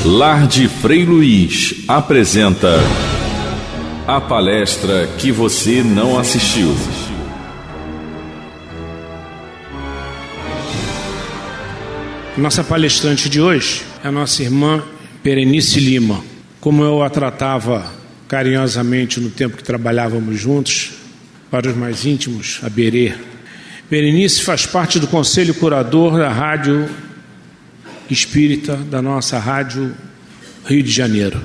Lar de Frei Luiz apresenta a palestra que você não assistiu. Nossa palestrante de hoje é a nossa irmã Berenice Lima. Como eu a tratava carinhosamente no tempo que trabalhávamos juntos, para os mais íntimos, a Berê. Berenice faz parte do conselho curador da Rádio Espírita, da nossa Rádio Rio de Janeiro.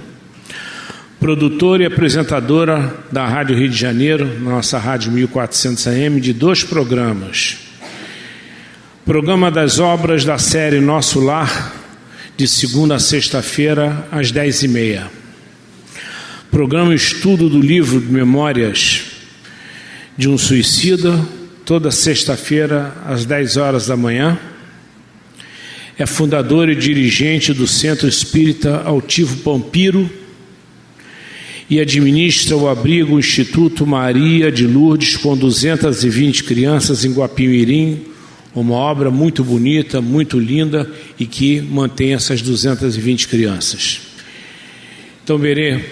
Produtora e apresentadora da Rádio Rio de Janeiro, nossa Rádio 1400 AM, de 2 programas. Programa das obras da série Nosso Lar, de segunda a sexta-feira, às 10h30. Programa Estudo do Livro de Memórias de um Suicida, toda sexta-feira, às 10 horas da manhã. É fundador e dirigente do Centro Espírita Altivo Pampiro e administra o abrigo Instituto Maria de Lourdes, com 220 crianças em Guapimirim, uma obra muito bonita, muito linda e que mantém essas 220 crianças. Então, Berê,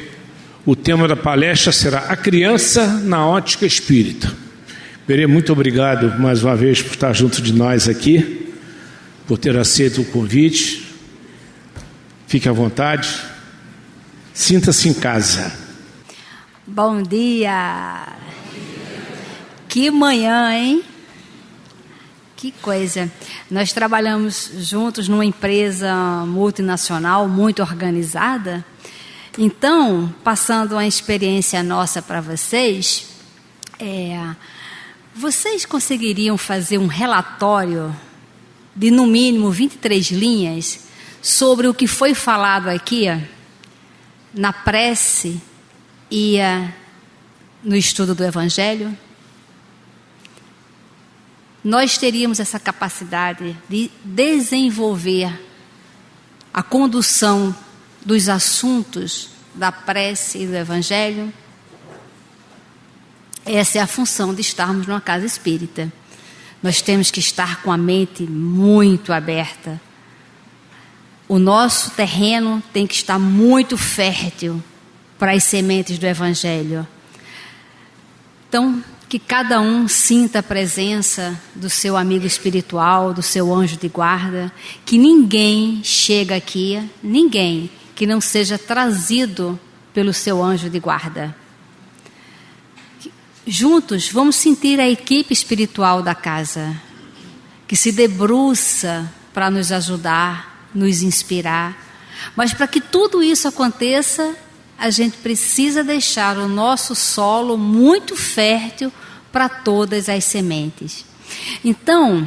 o tema da palestra será a criança na ótica espírita. Berê, muito obrigado mais uma vez por estar junto de nós aqui, por ter aceito o convite. Fique à vontade, sinta-se em casa. Bom dia! Que manhã, hein? Que coisa! Nós trabalhamos juntos numa empresa multinacional muito organizada. Então, passando uma experiência nossa para vocês, vocês conseguiriam fazer um relatório de no mínimo 23 linhas sobre o que foi falado aqui na prece e no estudo do Evangelho? Nós teríamos essa capacidade de desenvolver a condução dos assuntos da prece e do Evangelho? Essa é a função de estarmos numa casa espírita. Nós temos que estar com a mente muito aberta. O nosso terreno tem que estar muito fértil para as sementes do Evangelho. Então, que cada um sinta a presença do seu amigo espiritual, do seu anjo de guarda, que ninguém chega aqui, ninguém que não seja trazido pelo seu anjo de guarda. Juntos, vamos sentir a equipe espiritual da casa, que se debruça para nos ajudar, nos inspirar. Mas para que tudo isso aconteça, a gente precisa deixar o nosso solo muito fértil para todas as sementes. Então,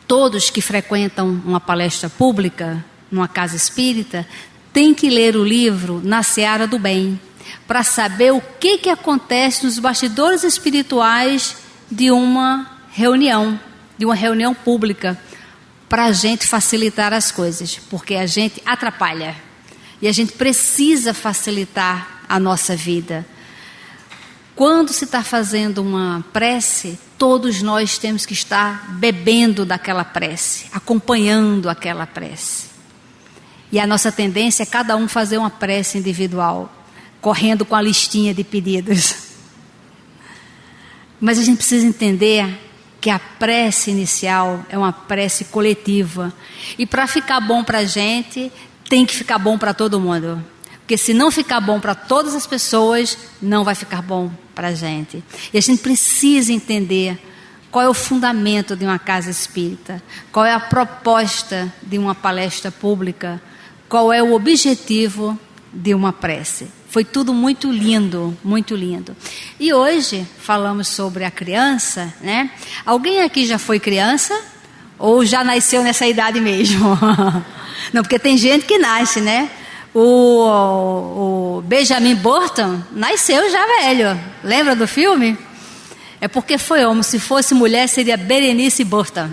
todos que frequentam uma palestra pública, numa casa espírita, têm que ler o livro Na Seara do Bem, para saber o que acontece nos bastidores espirituais de uma reunião pública, para a gente facilitar as coisas, porque a gente atrapalha e a gente precisa facilitar a nossa vida. Quando se está fazendo uma prece, todos nós temos que estar bebendo daquela prece, acompanhando aquela prece. E a nossa tendência é cada um fazer uma prece individual, correndo com a listinha de pedidos. Mas a gente precisa entender que a prece inicial é uma prece coletiva. E para ficar bom para a gente, tem que ficar bom para todo mundo. Porque se não ficar bom para todas as pessoas, não vai ficar bom para a gente. E a gente precisa entender qual é o fundamento de uma casa espírita, qual é a proposta de uma palestra pública, qual é o objetivo de uma prece. Foi tudo muito lindo, muito lindo. E hoje falamos sobre a criança, né? Alguém aqui já foi criança? Ou já nasceu nessa idade mesmo? Não, porque tem gente que nasce, né? O Benjamin Button nasceu já velho. Lembra do filme? É porque foi homem. Se fosse mulher, seria Berenice Button.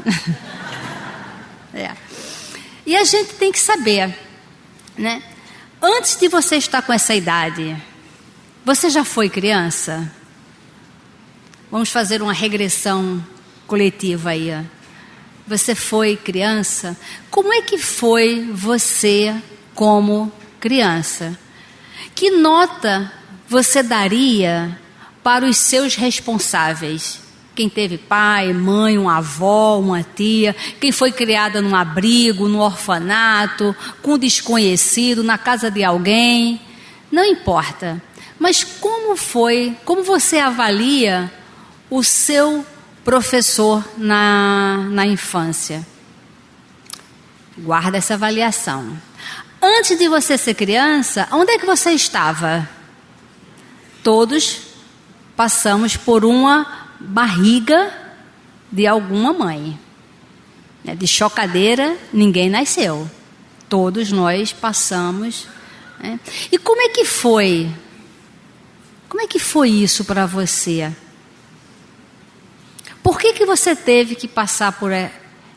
E a gente tem que saber, né? Antes de você estar com essa idade, você já foi criança? Vamos fazer uma regressão coletiva aí. Você foi criança? Como é que foi você como criança. Que nota você daria para os seus responsáveis? Quem teve pai, mãe, uma avó, uma tia, quem foi criada num abrigo, num orfanato, com um desconhecido, na casa de alguém, não importa. Mas como você avalia o seu professor na infância? Guarda essa avaliação. Antes de você ser criança, onde é que você estava? Todos passamos por uma barriga de alguma mãe. De chocadeira, ninguém nasceu. Todos nós passamos. E como é que foi? Como é que foi isso para você? Por que você teve que passar por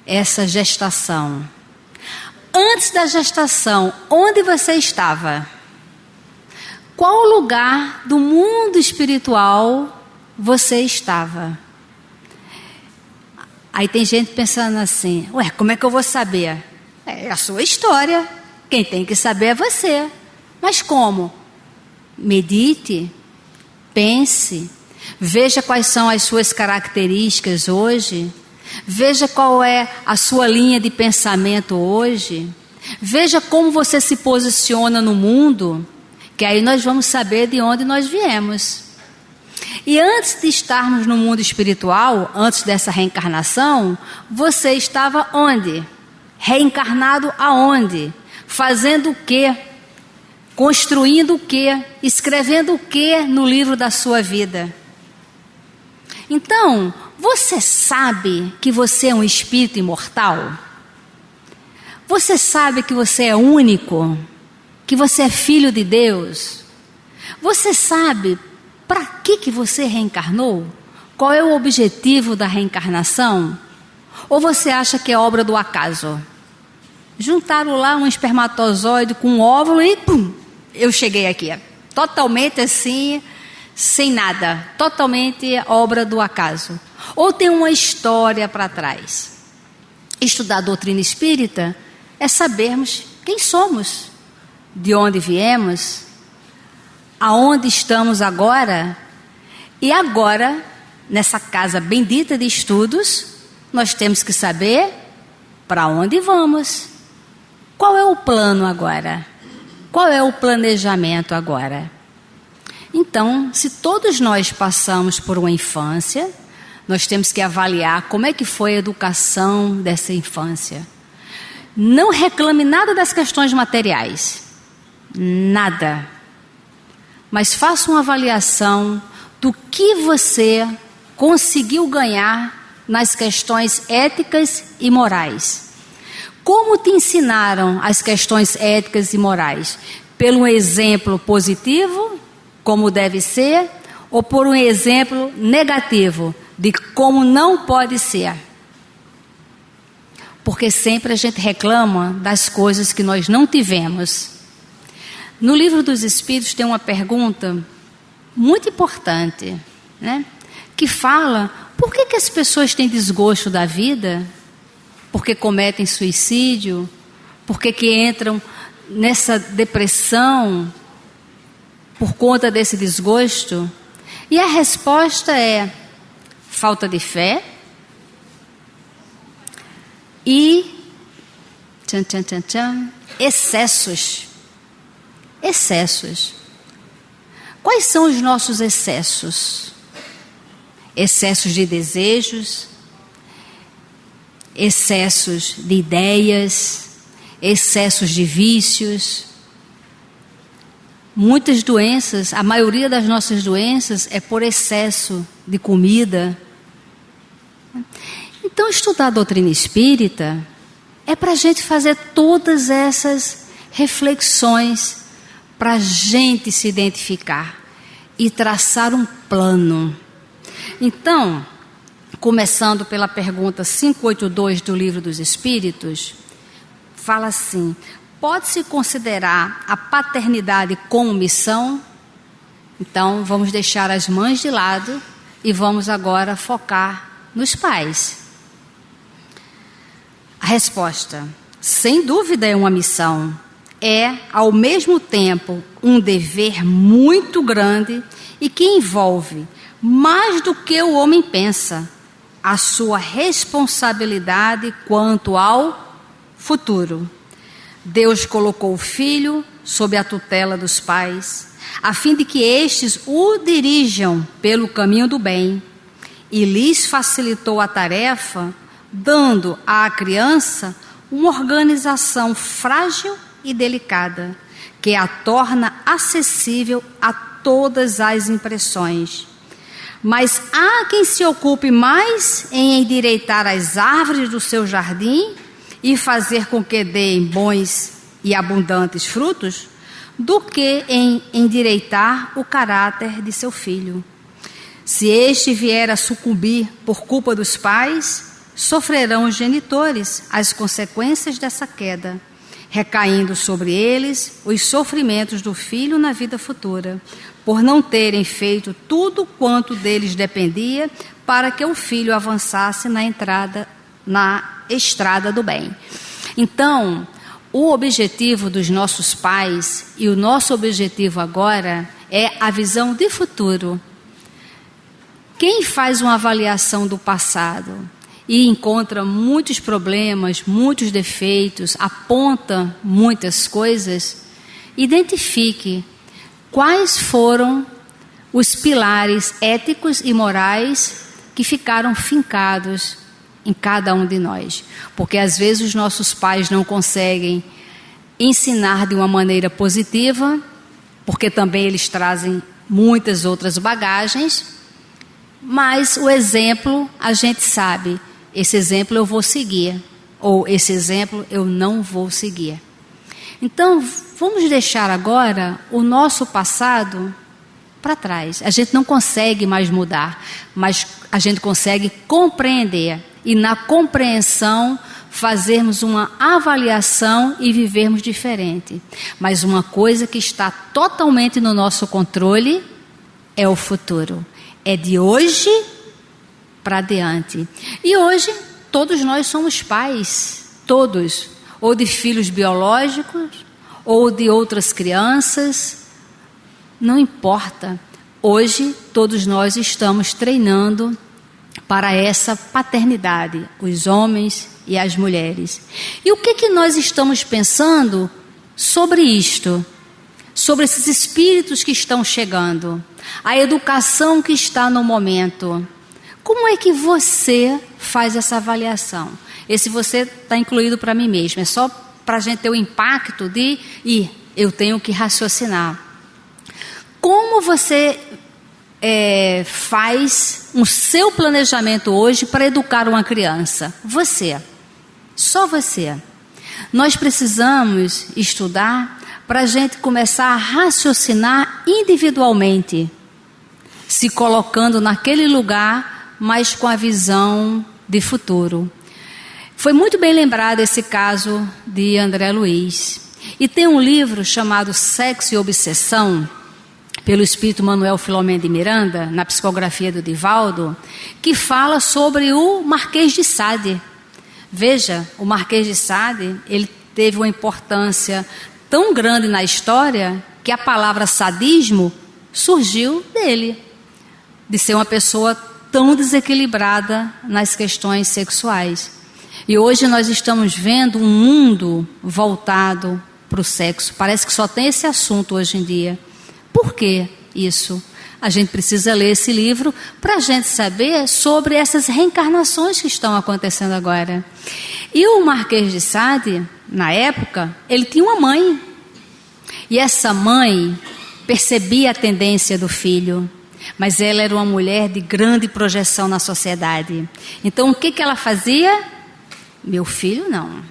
essa gestação? Antes da gestação, onde você estava? Qual lugar do mundo espiritual você estava? Aí tem gente pensando assim, como é que eu vou saber? É a sua história, quem tem que saber é você. Mas como? Medite, pense, veja quais são as suas características hoje, veja qual é a sua linha de pensamento hoje, veja como você se posiciona no mundo, que aí nós vamos saber de onde nós viemos. E antes de estarmos no mundo espiritual, antes dessa reencarnação, você estava onde? Reencarnado aonde? Fazendo o quê? Construindo o quê? Escrevendo o quê no livro da sua vida? Então, você sabe que você é um espírito imortal? Você sabe que você é único? Que você é filho de Deus? Você sabe para que você reencarnou? Qual é o objetivo da reencarnação? Ou você acha que é obra do acaso? Juntaram lá um espermatozoide com um óvulo e pum, eu cheguei aqui. Totalmente assim, sem nada. Totalmente obra do acaso. Ou tem uma história para trás. Estudar a doutrina espírita é sabermos quem somos, de onde viemos, aonde estamos agora. E agora, nessa casa bendita de estudos, nós temos que saber para onde vamos. Qual é o plano agora? Qual é o planejamento agora? Então, se todos nós passamos por uma infância, nós temos que avaliar como é que foi a educação dessa infância. Não reclame nada das questões materiais. Nada. Mas faça uma avaliação do que você conseguiu ganhar nas questões éticas e morais. Como te ensinaram as questões éticas e morais? Pelo um exemplo positivo, como deve ser, ou por um exemplo negativo, de como não pode ser? Porque sempre a gente reclama das coisas que nós não tivemos. No Livro dos Espíritos tem uma pergunta muito importante, né? Que fala, por que as pessoas têm desgosto da vida? Porque cometem suicídio? Porque que entram nessa depressão por conta desse desgosto? E a resposta é falta de fé e excessos. Excessos. Quais são os nossos excessos? Excessos de desejos, excessos de ideias, excessos de vícios. Muitas doenças, a maioria das nossas doenças é por excesso de comida. Então, estudar a doutrina espírita é para a gente fazer todas essas reflexões, para a gente se identificar e traçar um plano. Então, começando pela pergunta 582 do Livro dos Espíritos, fala assim: pode-se considerar a paternidade como missão? Então, vamos deixar as mães de lado e vamos agora focar nos pais. A resposta: sem dúvida é uma missão é, ao mesmo tempo, um dever muito grande e que envolve, mais do que o homem pensa, a sua responsabilidade quanto ao futuro. Deus colocou o filho sob a tutela dos pais, a fim de que estes o dirijam pelo caminho do bem, e lhes facilitou a tarefa, dando à criança uma organização frágil e delicada, que a torna acessível a todas as impressões. Mas há quem se ocupe mais em endireitar as árvores do seu jardim e fazer com que deem bons e abundantes frutos, do que em endireitar o caráter de seu filho. Se este vier a sucumbir por culpa dos pais, sofrerão os genitores as consequências dessa queda, recaindo sobre eles os sofrimentos do filho na vida futura, por não terem feito tudo quanto deles dependia para que o filho avançasse na estrada do bem. Então, o objetivo dos nossos pais e o nosso objetivo agora é a visão de futuro. Quem faz uma avaliação do passado e encontra muitos problemas, muitos defeitos, aponta muitas coisas, identifique quais foram os pilares éticos e morais que ficaram fincados em cada um de nós. Porque às vezes os nossos pais não conseguem ensinar de uma maneira positiva, porque também eles trazem muitas outras bagagens, mas o exemplo a gente sabe, esse exemplo eu vou seguir, ou esse exemplo eu não vou seguir. Então, vamos deixar agora o nosso passado para trás. A gente não consegue mais mudar, mas a gente consegue compreender. E na compreensão, fazermos uma avaliação e vivermos diferente. Mas uma coisa que está totalmente no nosso controle é o futuro. É de hoje para adiante. E hoje, todos nós somos pais. Todos. Ou de filhos biológicos, ou de outras crianças. Não importa. Hoje, todos nós estamos treinando para essa paternidade, os homens e as mulheres. E o que nós estamos pensando sobre isto? Sobre esses espíritos que estão chegando, a educação que está no momento. Como é que você faz essa avaliação? Esse você está incluído para mim mesmo, é só para a gente ter o impacto de eu tenho que raciocinar. Como você faz o seu planejamento hoje para educar uma criança? Você, só você. Nós precisamos estudar para a gente começar a raciocinar individualmente, se colocando naquele lugar, mas com a visão de futuro. Foi muito bem lembrado esse caso de André Luiz. E tem um livro chamado Sexo e Obsessão, pelo espírito Manuel Filomeno de Miranda, na psicografia do Divaldo, que fala sobre o Marquês de Sade. Veja, o Marquês de Sade, ele teve uma importância tão grande na história que a palavra sadismo surgiu dele, de ser uma pessoa tão desequilibrada nas questões sexuais. E hoje nós estamos vendo um mundo voltado para o sexo. Parece que só tem esse assunto hoje em dia. Por que isso? A gente precisa ler esse livro para a gente saber sobre essas reencarnações que estão acontecendo agora. E o Marquês de Sade, na época, ele tinha uma mãe. E essa mãe percebia a tendência do filho, mas ela era uma mulher de grande projeção na sociedade. Então, o que ela fazia? Meu filho não.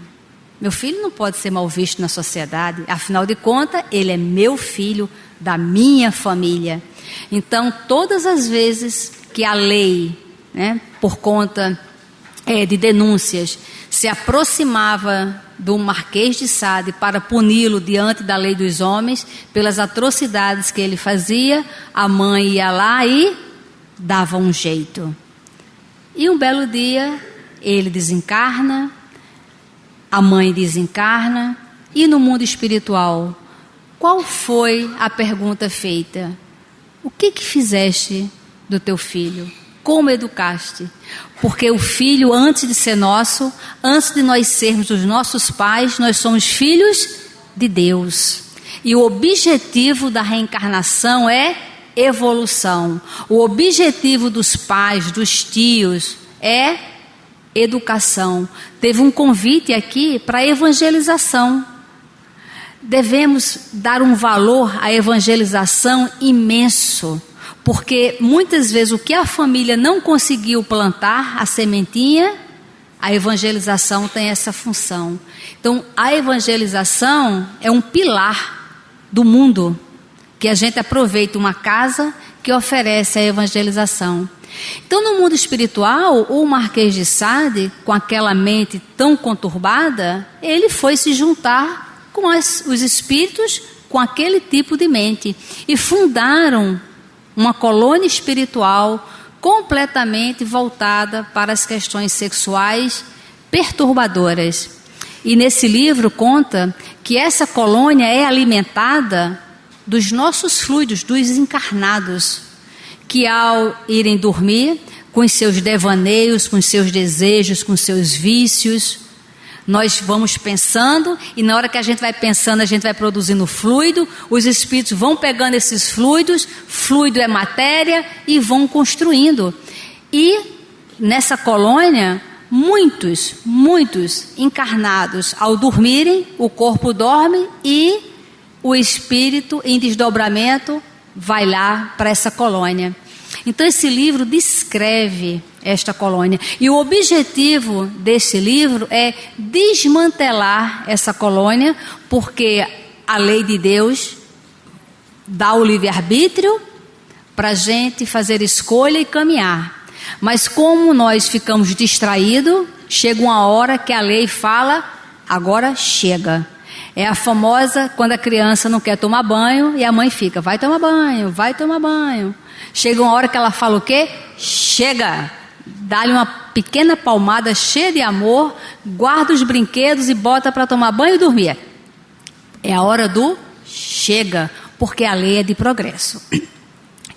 Meu filho não pode ser mal visto na sociedade. Afinal de contas, ele é meu filho, da minha família. Então, todas as vezes que a lei, por conta de denúncias, se aproximava do Marquês de Sade para puni-lo diante da lei dos homens, pelas atrocidades que ele fazia, a mãe ia lá e dava um jeito. E um belo dia, ele desencarna, a mãe desencarna, E no mundo espiritual, qual foi a pergunta feita? O que fizeste do teu filho? Como educaste? Porque o filho, antes de ser nosso, antes de nós sermos os nossos pais, nós somos filhos de Deus. E o objetivo da reencarnação é evolução. O objetivo dos pais, dos tios, é educação. Teve um convite aqui para evangelização. Devemos dar um valor à evangelização imenso, porque muitas vezes o que a família não conseguiu plantar, a sementinha, a evangelização tem essa função. Então, a evangelização é um pilar do mundo, que a gente aproveita uma casa que oferece a evangelização. Então, no mundo espiritual, o Marquês de Sade, com aquela mente tão conturbada, ele foi se juntar com os espíritos com aquele tipo de mente e fundaram uma colônia espiritual completamente voltada para as questões sexuais perturbadoras. E nesse livro conta que essa colônia é alimentada dos nossos fluidos, dos encarnados, que ao irem dormir, com os seus devaneios, com os seus desejos, com os seus vícios, nós vamos pensando, e na hora que a gente vai pensando, a gente vai produzindo fluido, os espíritos vão pegando esses fluidos, fluido é matéria, e vão construindo. E nessa colônia, muitos encarnados, ao dormirem, o corpo dorme e o espírito em desdobramento vai lá para essa colônia. Então esse livro descreve esta colônia. E o objetivo desse livro é desmantelar essa colônia, porque a lei de Deus dá o livre-arbítrio para a gente fazer escolha e caminhar. Mas como nós ficamos distraídos, chega uma hora que a lei fala, agora chega. É a famosa, quando a criança não quer tomar banho e a mãe fica, vai tomar banho, vai tomar banho. Chega uma hora que ela fala o quê? Chega! Dá-lhe uma pequena palmada cheia de amor, guarda os brinquedos e bota para tomar banho e dormir. É a hora do chega, porque a lei é de progresso.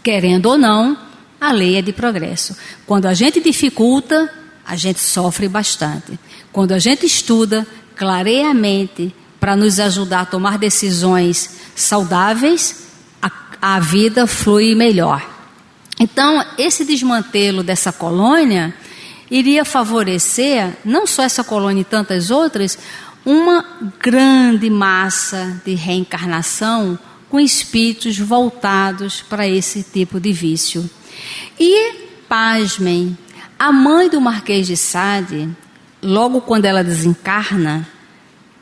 Querendo ou não, a lei é de progresso. Quando a gente dificulta, a gente sofre bastante. Quando a gente estuda, clareia a mente para nos ajudar a tomar decisões saudáveis, a vida flui melhor. Então, esse desmantelo dessa colônia iria favorecer, não só essa colônia e tantas outras, uma grande massa de reencarnação com espíritos voltados para esse tipo de vício. E, pasmem, a mãe do Marquês de Sade, logo quando ela desencarna,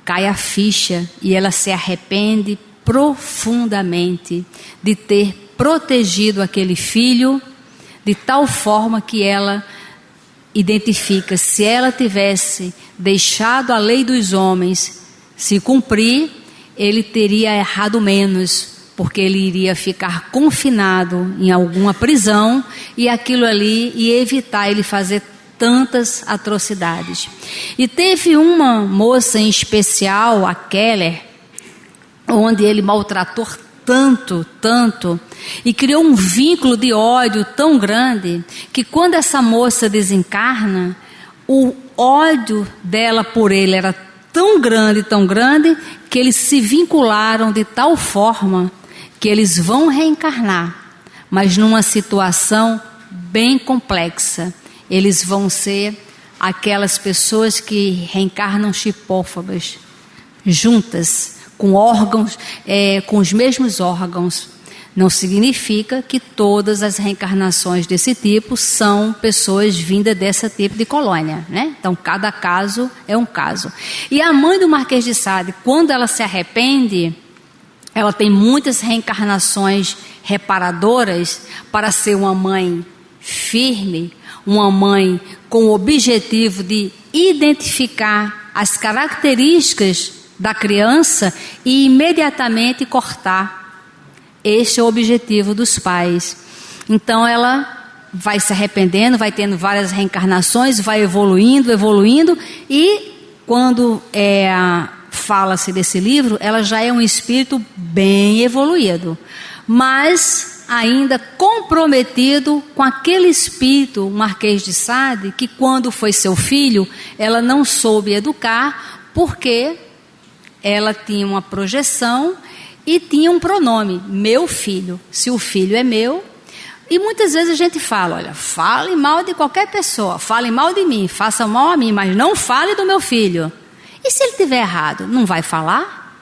cai a ficha e ela se arrepende profundamente de ter protegido aquele filho de tal forma que ela identifica, se ela tivesse deixado a lei dos homens se cumprir, ele teria errado menos, porque ele iria ficar confinado em alguma prisão e aquilo ali ia evitar ele fazer tantas atrocidades. E teve uma moça em especial, a Keller, onde ele maltratou tanto, e criou um vínculo de ódio tão grande, que quando essa moça desencarna, o ódio dela por ele era tão grande, que eles se vincularam de tal forma que eles vão reencarnar, mas numa situação bem complexa. Eles vão ser aquelas pessoas que reencarnam chipófabas, juntas, com órgãos, com os mesmos órgãos. Não significa que todas as reencarnações desse tipo são pessoas vindas desse tipo de colônia, né? Então, cada caso é um caso. E a mãe do Marquês de Sade, quando ela se arrepende, ela tem muitas reencarnações reparadoras para ser uma mãe firme, uma mãe com o objetivo de identificar as características da criança e imediatamente cortar. Este é o objetivo dos pais. Então ela vai se arrependendo, vai tendo várias reencarnações, vai evoluindo, e quando fala-se desse livro, ela já é um espírito bem evoluído, mas ainda comprometido com aquele espírito, o Marquês de Sade, que quando foi seu filho, ela não soube educar, porque ela tinha uma projeção e tinha um pronome, meu filho. Se o filho é meu, e muitas vezes a gente fala, olha, fale mal de qualquer pessoa, fale mal de mim, faça mal a mim, mas não fale do meu filho. E se ele estiver errado, não vai falar?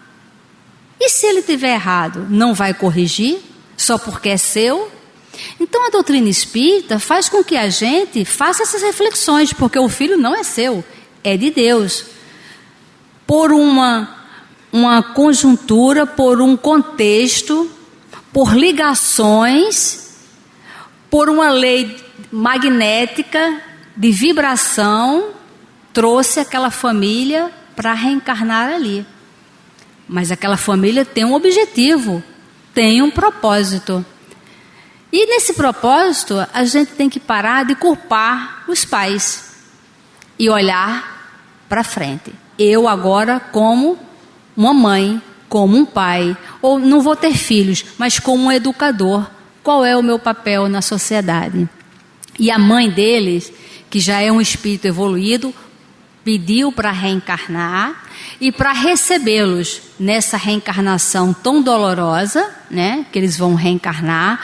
E se ele estiver errado, não vai corrigir? Só porque é seu? Então a doutrina espírita faz com que a gente faça essas reflexões, porque o filho não é seu, é de Deus. Por uma conjuntura, por um contexto, por ligações, por uma lei magnética de vibração, trouxe aquela família para reencarnar ali. Mas aquela família tem um objetivo, tem um propósito. E nesse propósito, a gente tem que parar de culpar os pais e olhar para frente. Eu agora, como uma mãe, como um pai, ou não vou ter filhos, mas como um educador, qual é o meu papel na sociedade? E a mãe deles, que já é um espírito evoluído, pediu para reencarnar e para recebê-los nessa reencarnação tão dolorosa, né, que eles vão reencarnar,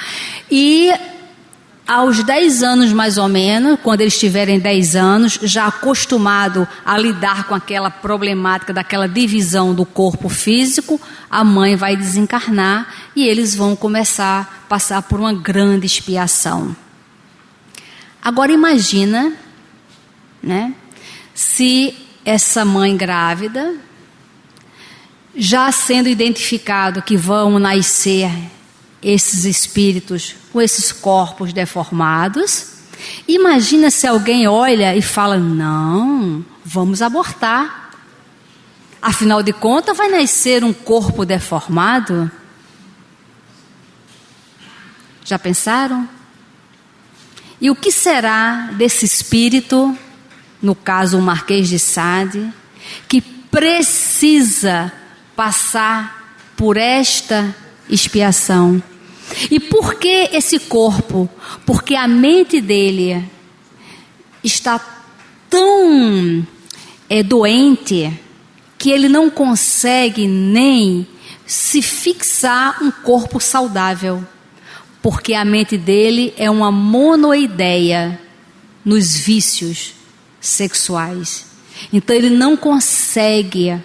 e aos 10 anos mais ou menos, quando eles tiverem 10 anos, já acostumado a lidar com aquela problemática daquela divisão do corpo físico, a mãe vai desencarnar e eles vão começar a passar por uma grande expiação. Agora imagina, né, se essa mãe grávida, já sendo identificado que vão nascer esses espíritos com esses corpos deformados, imagina se alguém olha e fala, não, vamos abortar. Afinal de contas, vai nascer um corpo deformado? Já pensaram? E o que será desse espírito, no caso o Marquês de Sade, que precisa passar por esta expiação? E por que esse corpo? Porque a mente dele está tão doente que ele não consegue nem se fixar um corpo saudável, porque a mente dele é uma monoideia nos vícios sexuais. Então ele não consegue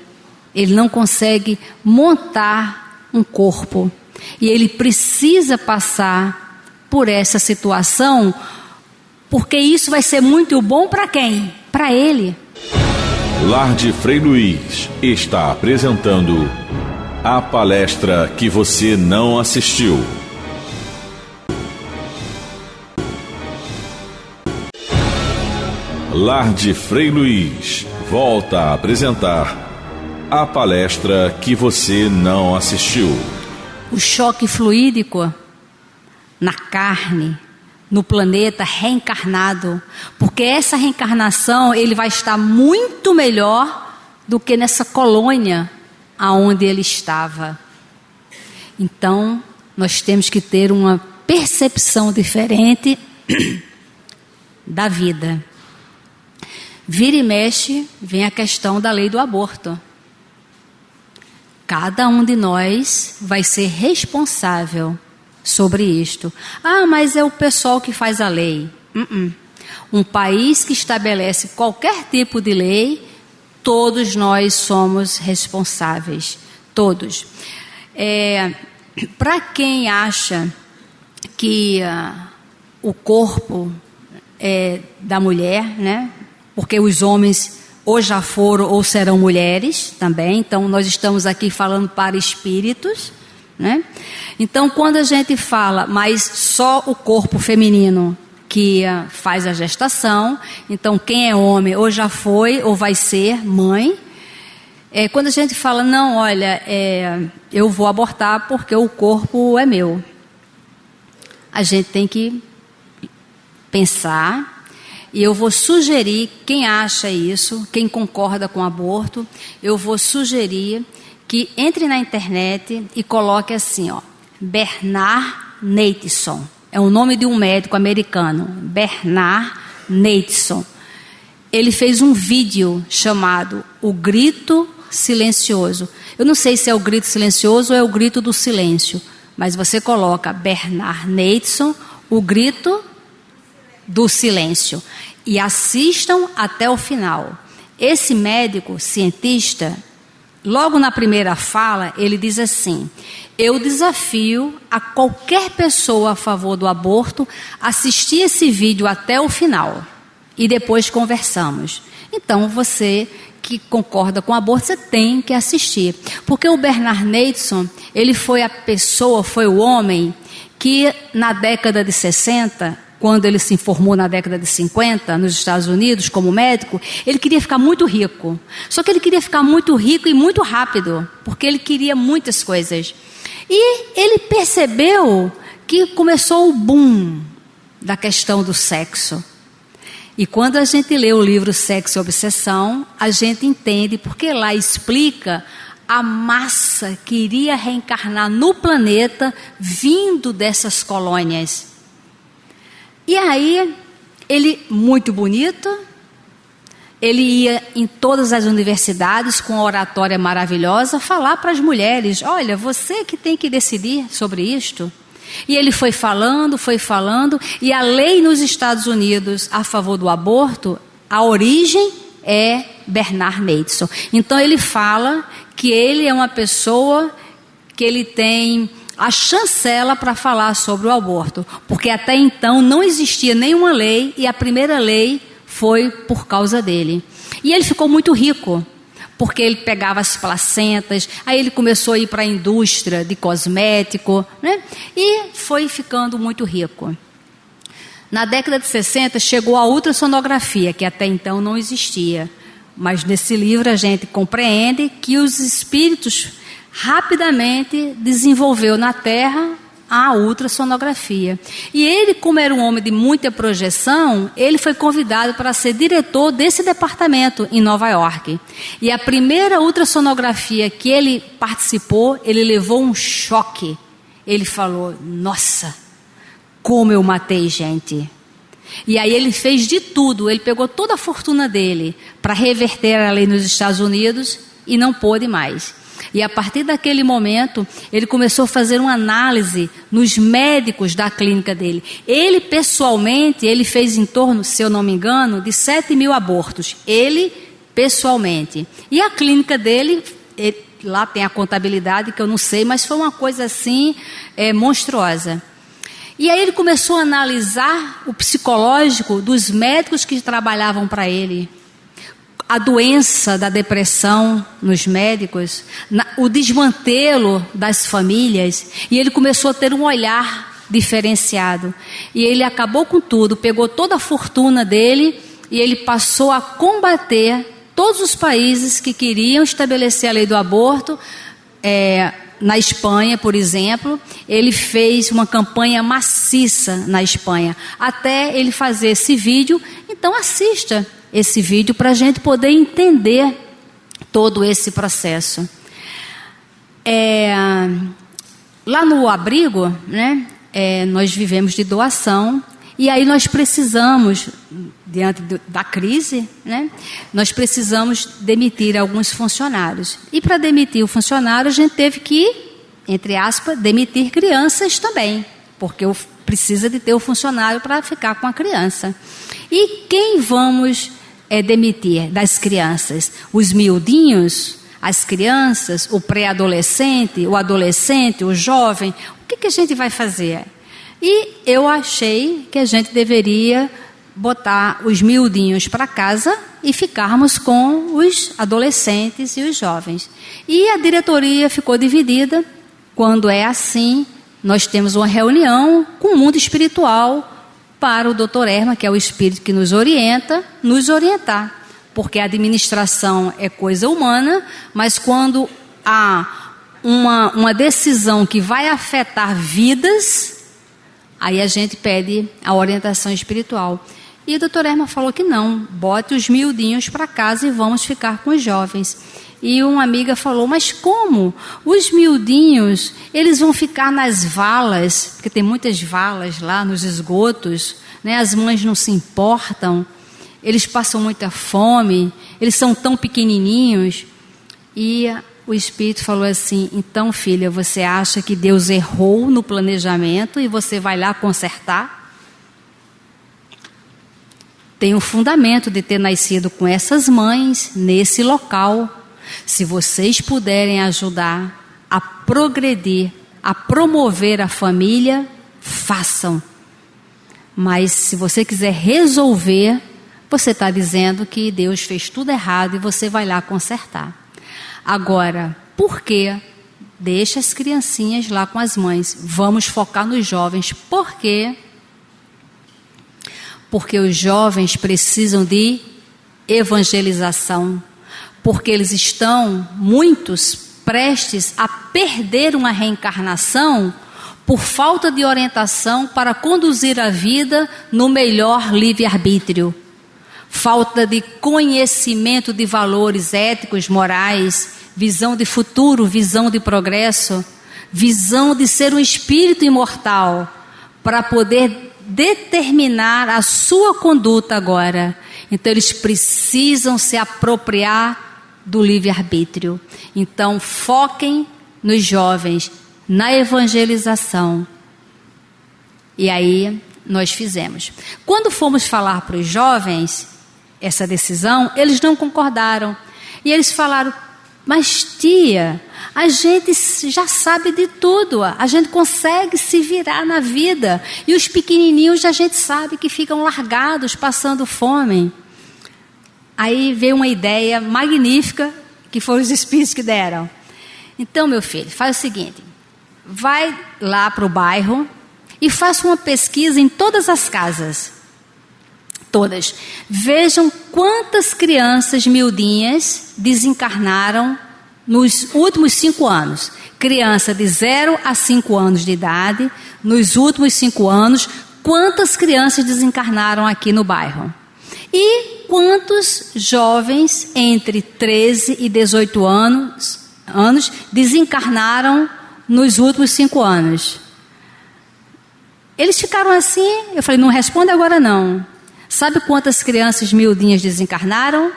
montar um corpo. E ele precisa passar por essa situação, porque isso vai ser muito bom para quem? Para ele. Lar de Frei Luiz está apresentando a palestra que você não assistiu. Lar de Frei Luiz volta a apresentar a palestra que você não assistiu. O choque fluídico na carne, no planeta reencarnado, porque essa reencarnação ele vai estar muito melhor do que nessa colônia aonde ele estava. Então, nós temos que ter uma percepção diferente da vida. Vira e mexe, vem a questão da lei do aborto. Cada um de nós vai ser responsável sobre isto. Ah, mas é o pessoal que faz a lei. Um país que estabelece qualquer tipo de lei, todos nós somos responsáveis. Todos. Para quem acha que o corpo é da mulher, né? Porque os homens ou já foram ou serão mulheres também, então nós estamos aqui falando para espíritos, né? Então quando a gente fala, mas só o corpo feminino que faz a gestação, então quem é homem ou já foi ou vai ser mãe, quando a gente fala, não, olha, eu vou abortar porque o corpo é meu, a gente tem que pensar e eu vou sugerir, quem acha isso, quem concorda com o aborto, eu vou sugerir que entre na internet e coloque assim, ó, Bernard Neidson. É o nome de um médico americano, Bernard Neidson. Ele fez um vídeo chamado O Grito Silencioso. Eu não sei se é o grito silencioso ou é o grito do silêncio, mas você coloca Bernard Neidson, O Grito do Silêncio, e assistam até o final. Esse médico cientista, logo na primeira fala, ele diz assim: eu desafio a qualquer pessoa a favor do aborto assistir esse vídeo até o final e depois conversamos. Então você que concorda com o aborto, você tem que assistir, porque o Bernard Neidson, ele foi a pessoa, foi o homem que na década de 60, quando ele se formou na década de 50, nos Estados Unidos, como médico, ele queria ficar muito rico. Só que ele queria ficar muito rico e muito rápido, porque ele queria muitas coisas. E ele percebeu que começou o boom da questão do sexo. E quando a gente lê o livro Sexo e Obsessão, a gente entende, porque lá explica a massa que iria reencarnar no planeta vindo dessas colônias. E aí, ele, muito bonito, ele ia em todas as universidades com uma oratória maravilhosa falar para as mulheres: olha, você que tem que decidir sobre isto. E ele foi falando, e a lei nos Estados Unidos a favor do aborto, a origem é Bernard Neidson. Então ele fala que ele é uma pessoa que ele tem a chancela para falar sobre o aborto, porque até então não existia nenhuma lei, e a primeira lei foi por causa dele. E ele ficou muito rico, porque ele pegava as placentas, aí ele começou a ir para a indústria de cosmético, né? E foi ficando muito rico. Na década de 60 chegou a ultrassonografia, que até então não existia, mas nesse livro a gente compreende que os espíritos rapidamente desenvolveu na Terra a ultrassonografia. E ele, como era um homem de muita projeção, ele foi convidado para ser diretor desse departamento em Nova York. E a primeira ultrassonografia que ele participou, ele levou um choque. Ele falou: nossa, como eu matei gente. E aí ele fez de tudo, ele pegou toda a fortuna dele para reverter a lei nos Estados Unidos e não pôde mais. E a partir daquele momento, ele começou a fazer uma análise nos médicos da clínica dele. Ele, pessoalmente, ele fez em torno, se eu não me engano, de 7.000 abortos. Ele, pessoalmente. E a clínica dele, lá tem a contabilidade, que eu não sei, mas foi uma coisa assim, monstruosa. E aí ele começou a analisar o psicológico dos médicos que trabalhavam para ele. A doença da depressão nos médicos, o desmantelo das famílias, e ele começou a ter um olhar diferenciado. E ele acabou com tudo, pegou toda a fortuna dele e ele passou a combater todos os países que queriam estabelecer a lei do aborto. Na Espanha, por exemplo, ele fez uma campanha maciça na Espanha, até ele fazer esse vídeo. Então assista esse vídeo para a gente poder entender todo esse processo. Lá no abrigo, né, nós vivemos de doação, e aí nós precisamos, diante da crise, né, nós precisamos demitir alguns funcionários. E para demitir o funcionário, a gente teve que, entre aspas, demitir crianças também, porque precisa de ter o funcionário para ficar com a criança. E quem vamos demitir das crianças? Os miudinhos, as crianças, o pré-adolescente, o adolescente, o jovem? O que a gente vai fazer? E eu achei que a gente deveria botar os miudinhos para casa e ficarmos com os adolescentes e os jovens. E a diretoria ficou dividida. Quando é assim, nós temos uma reunião com o mundo espiritual para o Dr. Herman, que é o espírito que nos orienta, nos orientar. Porque a administração é coisa humana, mas quando há uma decisão que vai afetar vidas, aí a gente pede a orientação espiritual. E a doutora Erma falou que não, bote os miudinhos para casa e vamos ficar com os jovens. E uma amiga falou, mas como? Os miudinhos, eles vão ficar nas valas, porque tem muitas valas lá nos esgotos, né? As mães não se importam, eles passam muita fome, eles são tão pequenininhos. E o Espírito falou assim, então filha, você acha que Deus errou no planejamento e você vai lá consertar? Tem um fundamento de ter nascido com essas mães, nesse local. Se vocês puderem ajudar a progredir, a promover a família, façam. Mas se você quiser resolver, você está dizendo que Deus fez tudo errado e você vai lá consertar. Agora, por quê? Deixa as criancinhas lá com as mães. Vamos focar nos jovens. Por quê? Porque os jovens precisam de evangelização. Porque eles estão, muitos, prestes a perder uma reencarnação por falta de orientação para conduzir a vida no melhor livre-arbítrio. Falta de conhecimento de valores éticos, morais, visão de futuro, visão de progresso, visão de ser um espírito imortal, para poder determinar a sua conduta agora. Então eles precisam se apropriar do livre-arbítrio. Então foquem nos jovens, na evangelização. E aí nós fizemos. Quando fomos falar para os jovens essa decisão, eles não concordaram. E eles falaram, mas tia, a gente já sabe de tudo, a gente consegue se virar na vida. E os pequenininhos a gente sabe que ficam largados, passando fome. Aí veio uma ideia magnífica, que foram os espíritos que deram. Então, meu filho, faz o seguinte, vai lá para o bairro e faça uma pesquisa em todas as casas. Todas. Vejam quantas crianças miudinhas desencarnaram nos últimos 5 anos. Criança de 0 a 5 anos de idade, nos últimos 5 anos, quantas crianças desencarnaram aqui no bairro? E quantos jovens entre 13 e 18 anos desencarnaram nos últimos 5 anos? Eles ficaram assim, eu falei, não responde agora não. Sabe quantas crianças miudinhas desencarnaram?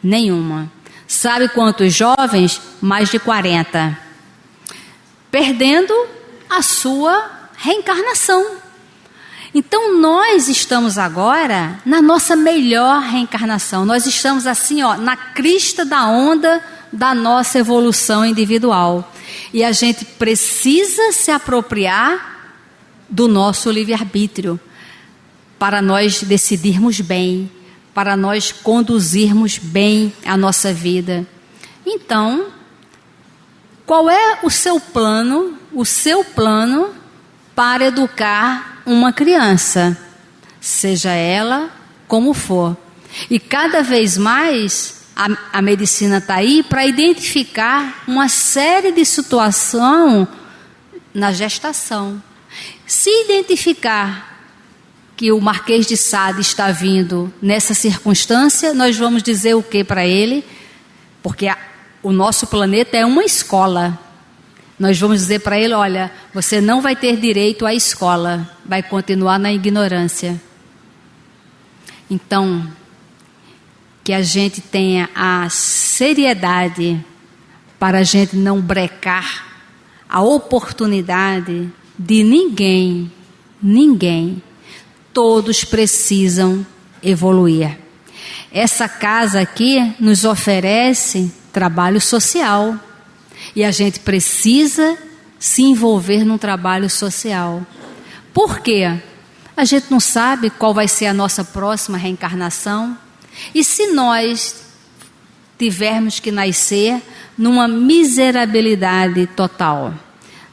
Nenhuma. Sabe quantos jovens? Mais de 40. Perdendo a sua reencarnação. Então nós estamos agora na nossa melhor reencarnação. Nós estamos assim, ó, na crista da onda da nossa evolução individual. E a gente precisa se apropriar do nosso livre-arbítrio, para nós decidirmos bem, para nós conduzirmos bem a nossa vida. Então, qual é o seu plano para educar uma criança, seja ela como for? E cada vez mais a medicina está aí para identificar uma série de situações na gestação. Se identificar que o Marquês de Sade está vindo nessa circunstância, nós vamos dizer o que para ele? Porque o nosso planeta é uma escola. Nós vamos dizer para ele, olha, você não vai ter direito à escola, vai continuar na ignorância. Então, que a gente tenha a seriedade para a gente não brecar a oportunidade de ninguém. Todos precisam evoluir. Essa casa aqui nos oferece trabalho social. E a gente precisa se envolver num trabalho social. Por quê? A gente não sabe qual vai ser a nossa próxima reencarnação. E se nós tivermos que nascer numa miserabilidade total?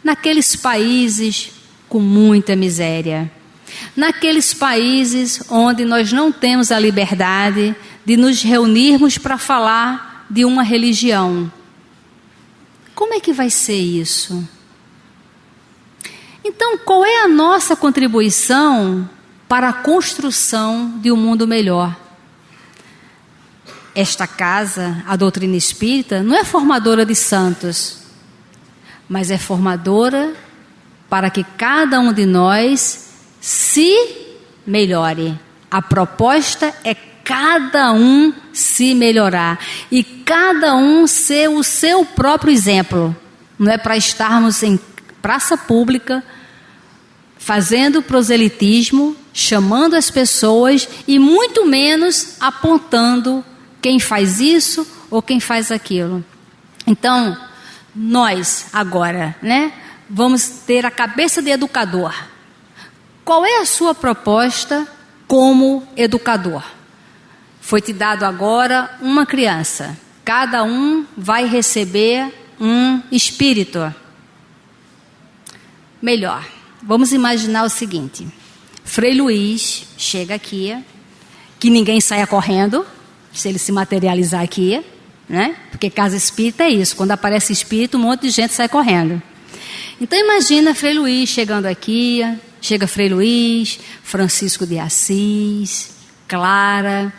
Naqueles países com muita miséria. Naqueles países onde nós não temos a liberdade de nos reunirmos para falar de uma religião. Como é que vai ser isso? Então, qual é a nossa contribuição para a construção de um mundo melhor. Esta casa, a doutrina espírita, não é formadora de santos, mas é formadora para que cada um de nós se melhore. A proposta é cada um se melhorar e cada um ser o seu próprio exemplo. Não é para estarmos em praça pública fazendo proselitismo, chamando as pessoas e muito menos apontando quem faz isso ou quem faz aquilo. Então, nós agora, vamos ter a cabeça de educador. Qual é a sua proposta como educador? Foi-te dado agora uma criança. Cada um vai receber um espírito. Melhor, vamos imaginar o seguinte. Frei Luiz chega aqui, que ninguém saia correndo, se ele se materializar aqui, porque casa espírita é isso, quando aparece espírito, um monte de gente sai correndo. Então imagina Frei Luiz chegando aqui, chega Frei Luiz, Francisco de Assis, Clara,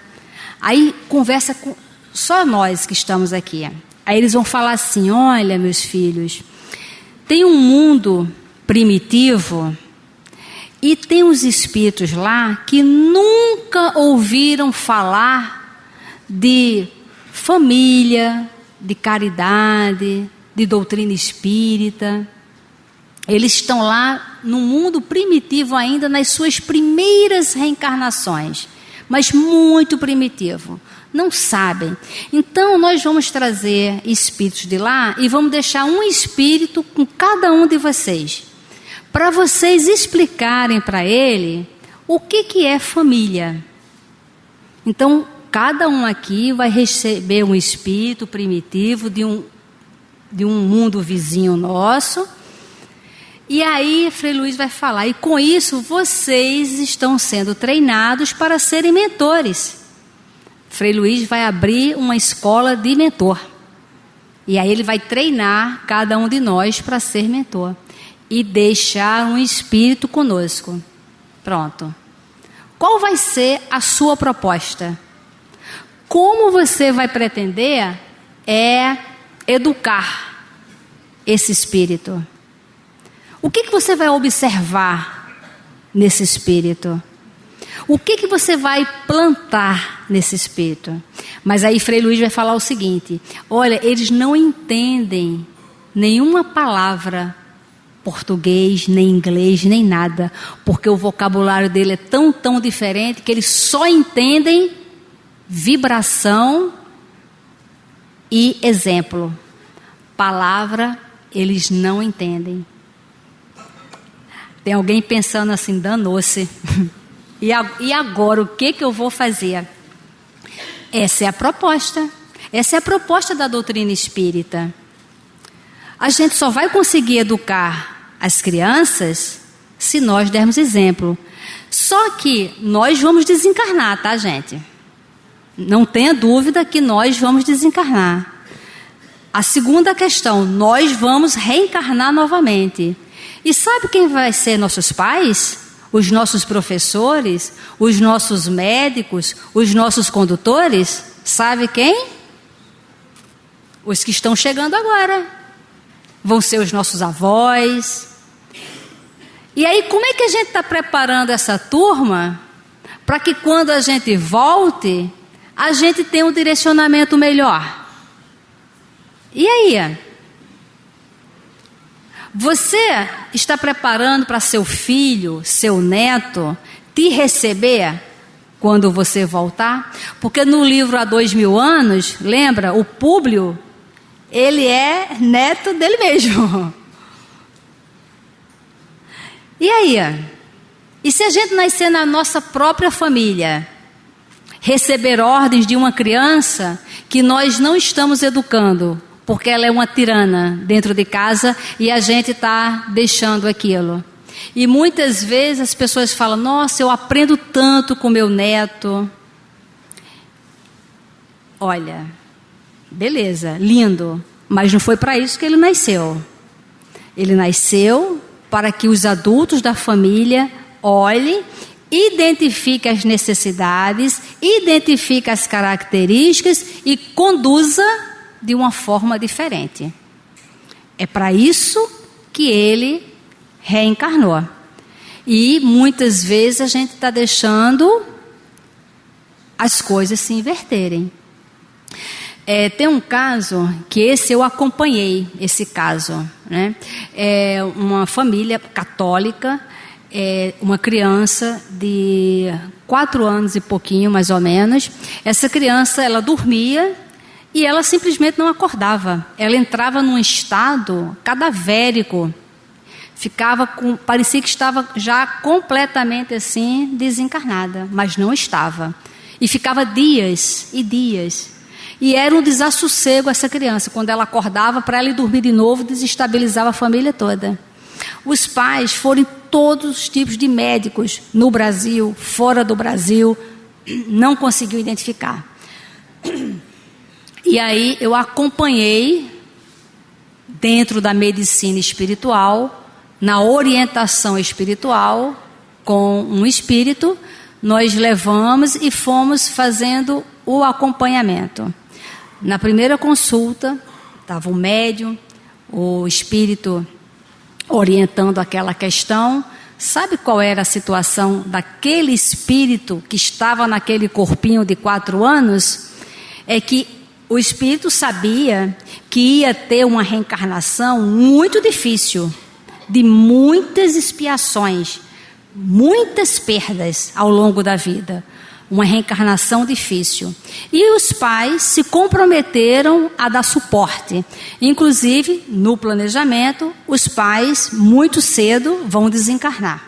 aí conversa com só nós que estamos aqui. Aí eles vão falar assim: olha, meus filhos, tem um mundo primitivo e tem uns espíritos lá que nunca ouviram falar de família, de caridade, de doutrina espírita. Eles estão lá no mundo primitivo ainda, nas suas primeiras reencarnações, mas muito primitivo. Não sabem. Então nós vamos trazer espíritos de lá e vamos deixar um espírito com cada um de vocês, para vocês explicarem para ele o que é família. Então cada um aqui vai receber um espírito primitivo de um mundo vizinho nosso. E aí Frei Luiz vai falar, e com isso vocês estão sendo treinados para serem mentores. Frei Luiz vai abrir uma escola de mentor. E aí ele vai treinar cada um de nós para ser mentor. E deixar um espírito conosco. Pronto. Qual vai ser a sua proposta? Como você vai pretender educar esse espírito? O que você vai observar nesse espírito? O que você vai plantar nesse espírito? Mas aí Frei Luiz vai falar o seguinte: olha, eles não entendem nenhuma palavra português, nem inglês, nem nada, porque o vocabulário dele é tão diferente que eles só entendem vibração e exemplo. Palavra eles não entendem. Tem alguém pensando assim: danou-se. E agora o que eu vou fazer? Essa é a proposta. Essa é a proposta da doutrina espírita. A gente só vai conseguir educar as crianças se nós dermos exemplo. Só que nós vamos desencarnar, tá, gente? Não tenha dúvida que nós vamos desencarnar. A segunda questão, nós vamos reencarnar novamente. E sabe quem vai ser nossos pais? Os nossos professores, os nossos médicos, os nossos condutores? Sabe quem? Os que estão chegando agora. Vão ser os nossos avós. E aí, como é que a gente está preparando essa turma para que quando a gente volte, a gente tenha um direcionamento melhor? E aí? Você está preparando para seu filho, seu neto, te receber quando você voltar? Porque no livro Há 2000 anos, lembra, o Públio, ele é neto dele mesmo. E aí? E se a gente nascer na nossa própria família, receber ordens de uma criança que nós não estamos educando, porque ela é uma tirana dentro de casa e a gente está deixando aquilo. E muitas vezes as pessoas falam: nossa, eu aprendo tanto com meu neto. Olha, beleza, lindo, mas não foi para isso que ele nasceu. Ele nasceu para que os adultos da família olhem identifique as necessidades, identifique as características e conduza de uma forma diferente. É para isso que ele reencarnou. E muitas vezes a gente está deixando as coisas se inverterem. Tem um caso que esse eu acompanhei, esse caso, né? É uma família católica, uma criança de 4 anos e pouquinho, mais ou menos. Essa criança, ela dormia e ela simplesmente não acordava. Ela entrava num estado cadavérico. Parecia que estava já completamente assim, desencarnada, mas não estava. E ficava dias e dias. E era um desassossego essa criança. Quando ela acordava, para ela ir dormir de novo, desestabilizava a família toda. Os pais foram em todos os tipos de médicos, no Brasil, fora do Brasil, não conseguiu identificar. E aí eu acompanhei, dentro da medicina espiritual, na orientação espiritual, com um espírito, nós levamos e fomos fazendo o acompanhamento. Na primeira consulta, estava o médium, o espírito orientando aquela questão. Sabe qual era a situação daquele espírito que estava naquele corpinho de 4 anos? É que o espírito sabia que ia ter uma reencarnação muito difícil, de muitas expiações, muitas perdas ao longo da vida. Uma reencarnação difícil. E os pais se comprometeram a dar suporte. Inclusive, no planejamento, os pais, muito cedo, vão desencarnar.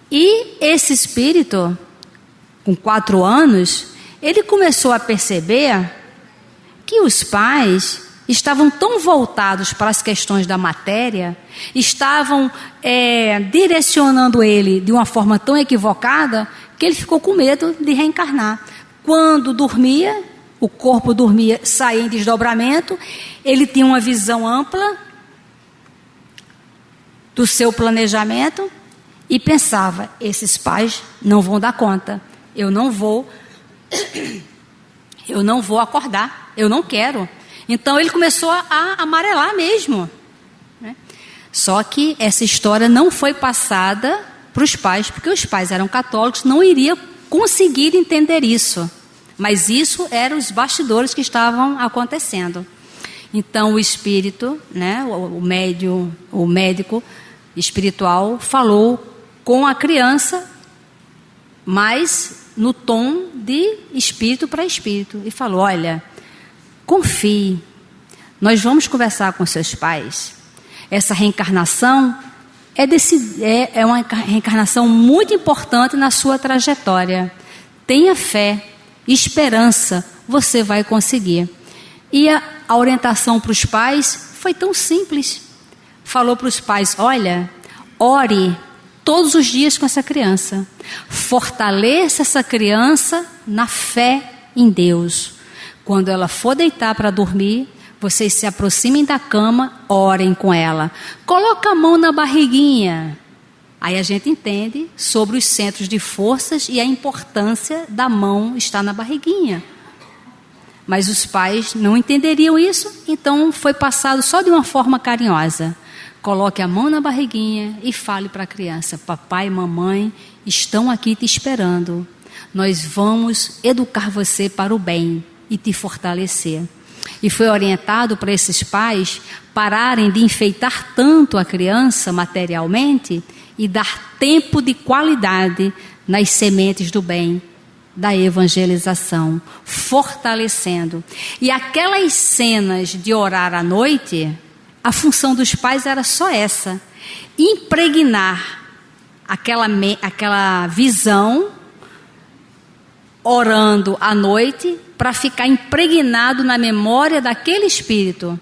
E esse espírito, com 4 anos, ele começou a perceber que os pais estavam tão voltados para as questões da matéria, estavam direcionando ele de uma forma tão equivocada, que ele ficou com medo de reencarnar. Quando dormia, o corpo dormia, saía em desdobramento, ele tinha uma visão ampla do seu planejamento e pensava, esses pais não vão dar conta, eu não vou acordar, eu não quero. Então ele começou a amarelar mesmo, né? Só que essa história não foi passada para os pais, porque os pais eram católicos, não iriam conseguir entender isso. Mas isso eram os bastidores que estavam acontecendo. Então o espírito, né, o médico espiritual falou com a criança, mas no tom de espírito para espírito, e falou, olha, confie, nós vamos conversar com seus pais. Essa reencarnação é uma reencarnação muito importante na sua trajetória. Tenha fé, esperança, você vai conseguir. E a orientação para os pais foi tão simples. Falou para os pais, olha, ore todos os dias com essa criança. Fortaleça essa criança na fé em Deus. Quando ela for deitar para dormir, vocês se aproximem da cama, orem com ela. Coloca a mão na barriguinha. Aí a gente entende sobre os centros de forças e a importância da mão estar na barriguinha. Mas os pais não entenderiam isso, então foi passado só de uma forma carinhosa. Coloque a mão na barriguinha e fale para a criança, papai e mamãe estão aqui te esperando. Nós vamos educar você para o bem e te fortalecer. E foi orientado para esses pais pararem de enfeitar tanto a criança materialmente e dar tempo de qualidade nas sementes do bem, da evangelização, fortalecendo. E aquelas cenas de orar à noite, a função dos pais era só essa, impregnar aquela visão, orando à noite, para ficar impregnado na memória daquele espírito,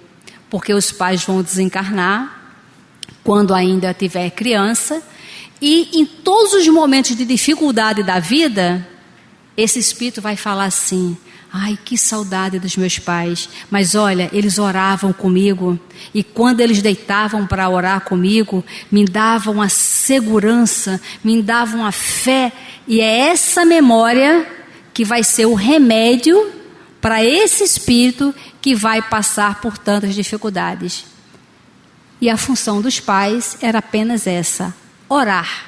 porque os pais vão desencarnar quando ainda tiver criança, e em todos os momentos de dificuldade da vida, esse espírito vai falar assim, ai, que saudade dos meus pais, mas olha, eles oravam comigo, e quando eles deitavam para orar comigo, me davam assim segurança, me dava uma fé, e é essa memória que vai ser o remédio para esse espírito que vai passar por tantas dificuldades. E a função dos pais era apenas essa: orar,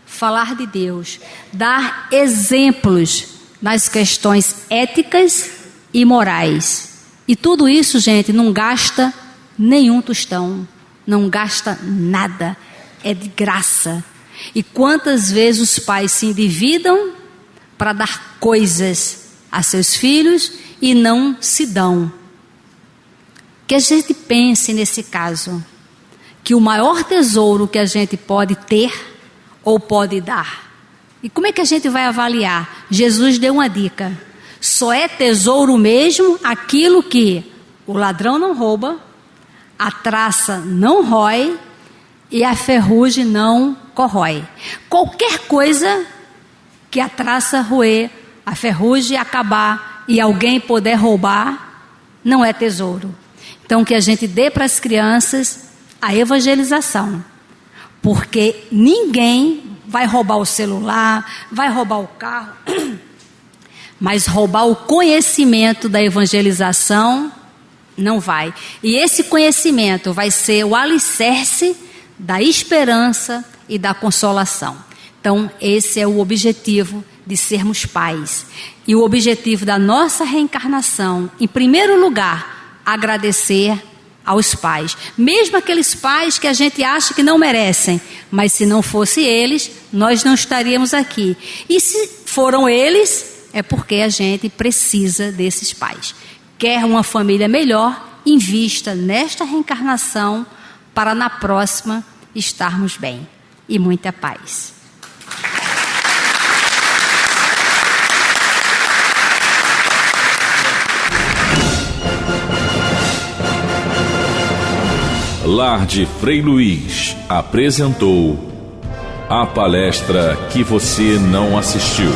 falar de Deus, dar exemplos nas questões éticas e morais. E tudo isso, gente, não gasta nenhum tostão, não gasta nada, é de graça. E quantas vezes os pais se endividam para dar coisas a seus filhos e não se dão. Que a gente pense nesse caso, que o maior tesouro que a gente pode ter ou pode dar. E como é que a gente vai avaliar? Jesus deu uma dica: só é tesouro mesmo aquilo que o ladrão não rouba, a traça não rói e a ferrugem não corrói. Qualquer coisa que a traça roer, a ferrugem acabar e alguém puder roubar, não é tesouro. Então, que a gente dê para as crianças a evangelização, porque ninguém vai roubar o celular, vai roubar o carro, mas roubar o conhecimento da evangelização não vai. E esse conhecimento vai ser o alicerce da esperança e da consolação. Então, esse é o objetivo de sermos pais. E o objetivo da nossa reencarnação, em primeiro lugar, agradecer aos pais. Mesmo aqueles pais que a gente acha que não merecem. Mas se não fosse eles, nós não estaríamos aqui. E se foram eles, é porque a gente precisa desses pais. Quer uma família melhor, invista nesta reencarnação para na próxima estarmos bem. E muita paz. Lar de Frei Luiz apresentou a palestra que você não assistiu.